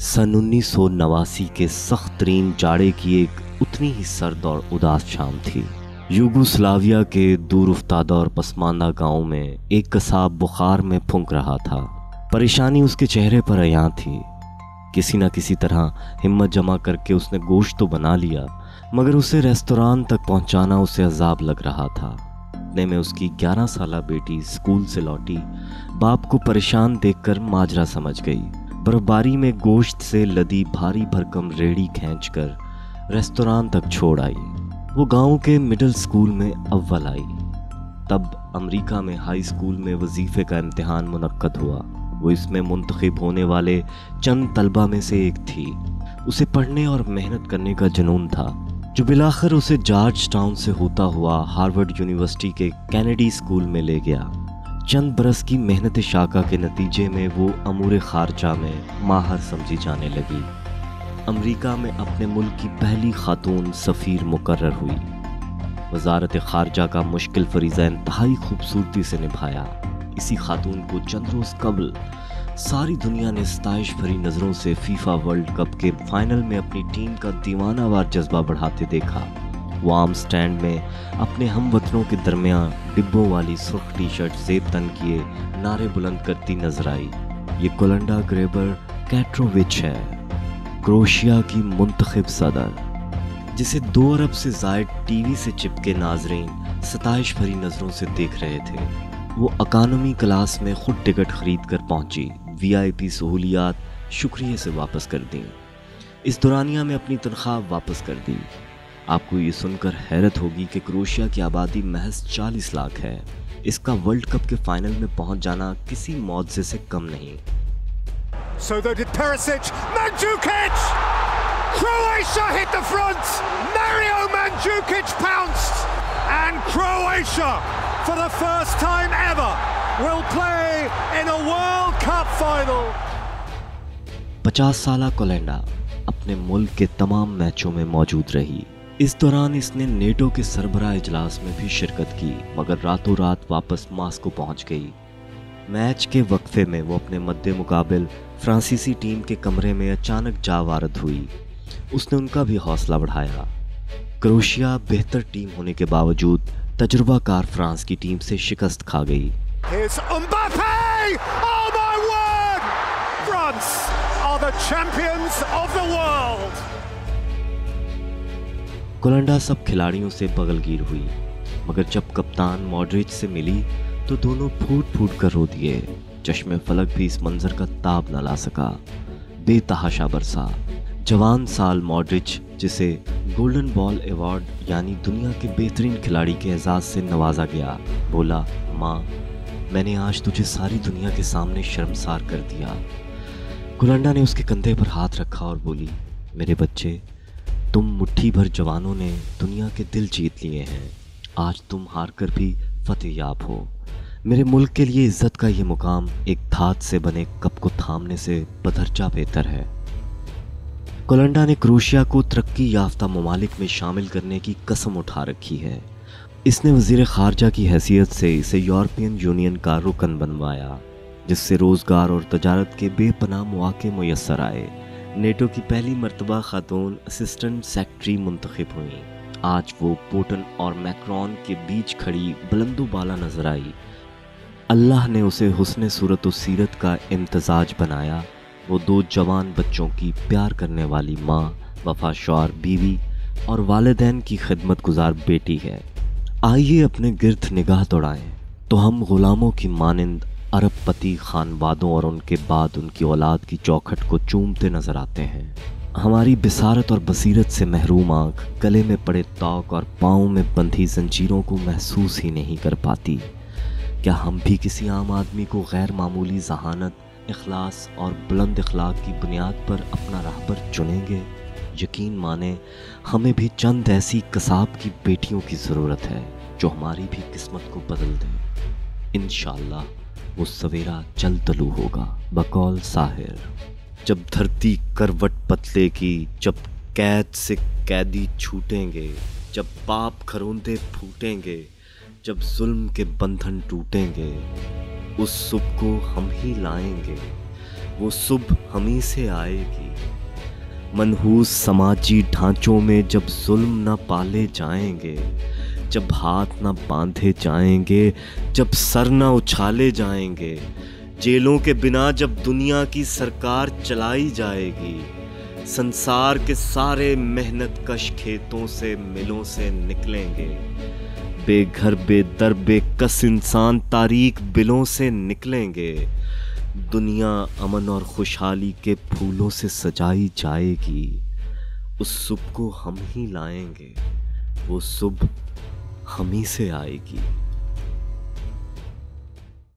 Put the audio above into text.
सन 1989 के सख्त तरीन जाड़े की एक उतनी ही सर्द और उदास शाम थी। यूगोस्लाविया के दूर उफ्तादा और पसमानदा गांव में एक कसाब बुखार में फूंक रहा था। परेशानी उसके चेहरे पर अयां थी। किसी न किसी तरह हिम्मत जमा करके उसने गोश्त तो बना लिया, मगर उसे रेस्तोरां तक पहुंचाना उसे अजाब लग रहा था। इतने में उसकी 11 साला बेटी स्कूल से लौटी बाप को परेशान देखकर माजरा समझ गई। बर्फबारी में गोश्त से लदी भारी भरकम रेड़ी खींचकर रेस्तोरां तक छोड़ आई। वो गांव के मिडिल स्कूल में अव्वल आई। तब अमेरिका में हाई स्कूल में वजीफे का इम्तिहान मुनक्कद हुआ। वो इसमें मुंतखब होने वाले चंद तलबा में से एक थी। उसे पढ़ने और मेहनत करने का जुनून था, जो बिलाखिर उसे जॉर्ज टाउन से होता हुआ हार्वर्ड यूनिवर्सिटी के कैनेडी स्कूल में ले गया। चंद बरस की मेहनत शाका के नतीजे में वो अमूर खारजा में माहर समझी जाने लगी। अमेरिका में अपने मुल्क की पहली खातून सफ़ीर मुकर्रर हुई। वजारत खारजा का मुश्किल फरीज़ा इंतहाई खूबसूरती से निभाया। इसी खातून को चंद रोज़ कबल सारी दुनिया ने सताइश भरी नज़रों से फीफा वर्ल्ड कप के फाइनल में अपनी टीम का दीवानावार जज्बा बढ़ाते देखा। वो आम स्टैंड में अपने हम वतनों के दरमियान डिब्बों वाली सुर्ख टी शर्ट जेब तन किए नारे बुलंद करती नजर आई। ये कोलंडा ग्रेबर कैट्रोविच है, क्रोएशिया की मुंतखब सदर, जिसे 2 अरब से जायद टीवी से चिपके नाजरीन सताइश भरी नज़रों से देख रहे थे। वो इकानमी क्लास में खुद टिकट खरीद कर पहुंची। वीआईपी सहूलियात शुक्रिया से वापस कर दी। इस दौरानिया में अपनी तनख्वाह वापस कर दी। आपको ये सुनकर हैरत होगी कि क्रोएशिया की आबादी महज 40 लाख है। इसका वर्ल्ड कप के फाइनल में पहुंच जाना किसी मौजज़े से कम नहीं। So though did Perisic, Mandzukic! Croatia hit the front! Mario Mandzukic pounced! And Croatia, for the first time ever, will play in a World Cup final! 50 साला कोलंडा अपने मुल्क के तमाम मैचों में मौजूद रही। इस दौरान इसने नेटो के सरबराह इजलास में भी शिरकत की, मगर रातों रात वापस मास्को पहुंच गई। मैच के वक्फे में वो अपने मद्दे मुकाबिल फ्रांसीसी टीम के कमरे में अचानक जा वारद हुई। उसने उनका भी हौसला बढ़ाया। क्रोएशिया बेहतर टीम होने के बावजूद तजुर्बाकार फ्रांस की टीम से शिकस्त खा गई। Here's Mbappé! Oh my word! France are the champions of the world! कोलंडा सब खिलाड़ियों से बगलगीर हुई, मगर जब कप्तान मॉड्रिच से मिली तो दोनों फूट फूट कर रो दिए। चश्मे फलक भी इस मंजर का ताब न ला सका। बेतहाशा बरसा। जवान साल मॉड्रिच, जिसे गोल्डन बॉल अवार्ड यानी दुनिया के बेहतरीन खिलाड़ी के एजाज से नवाजा गया, बोला, माँ, मैंने आज तुझे सारी दुनिया के सामने शर्मसार कर दिया। कोलंडा ने उसके कंधे पर हाथ रखा और बोली, मेरे बच्चे, तुम मुट्ठी भर जवानों ने दुनिया के दिल जीत लिए हैं। आज तुम हार कर भी फतेहयाब हो। मेरे मुल्क के लिए इज्जत का ये मुकाम एक धात से बने कप को थामने से बदरजा बेहतर है। कोलंडा ने क्रोएशिया को तरक्की याफ्ता ममालिक में शामिल करने की कसम उठा रखी है। इसने वज़ीर ख़ारजा की हैसियत से इसे यूरोपियन यूनियन का रुकन बनवाया, जिससे रोज़गार और तजारत के बेपनाह मौके मुयस्सर आए। नेटो की पहली मर्तबा खातून असिस्टेंट सेक्रेटरी मुंतखब हुई। आज वो पुतिन और मैक्रोन के बीच खड़ी बुलंदो बाला नजर आई। अल्लाह ने उसे हुस्न सूरत और सीरत का इम्तजाज बनाया। वो 2 जवान बच्चों की प्यार करने वाली माँ, वफाशौर बीवी और वालिदैन की खिदमत गुजार बेटी है। आइए अपने गिर्द निगाह दौड़ाएं तो हम गुलामों की मानिंद अरबपति खानवादों और उनके बाद उनकी औलाद की चौखट को चूमते नजर आते हैं। हमारी बिसारत और बसीरत से महरूम आँख गले में पड़े तौक और पाँव में बंधी जंजीरों को महसूस ही नहीं कर पाती। क्या हम भी किसी आम आदमी को गैर मामूली जहानत, इखलास और बुलंद अखलाक की बुनियाद पर अपना राहबर चुनेंगे? यकीन माने, हमें भी चंद ऐसी कसाब की बेटियों की ज़रूरत है जो हमारी भी किस्मत को बदल दें। इंशाअल्लाह वो सवेरा जल्द तलू होगा। बकौल साहिर। जब धरती करवट बदले की, जब कैद से कैदी छूटेंगे, जब पाप खरोंदे फूटेंगे, जब जुल्म के बंधन टूटेंगे, उस सुबह को हम ही लाएंगे। वो सुबह हम ही से आएगी। मनहूस समाजी ढांचों में जब जुल्म ना पाले जाएंगे, जब हाथ ना बांधे जाएंगे, जब सर ना उछाले जाएंगे, जेलों के बिना जब दुनिया की सरकार चलाई जाएगी, संसार के सारे मेहनत कश खेतों से मिलों से निकलेंगे, बेघर बेदर बेकस इंसान तारीख बिलों से निकलेंगे, दुनिया अमन और खुशहाली के फूलों से सजाई जाएगी। उस सुबह को हम ही लाएंगे, वो सुबह हम ही से आएगी।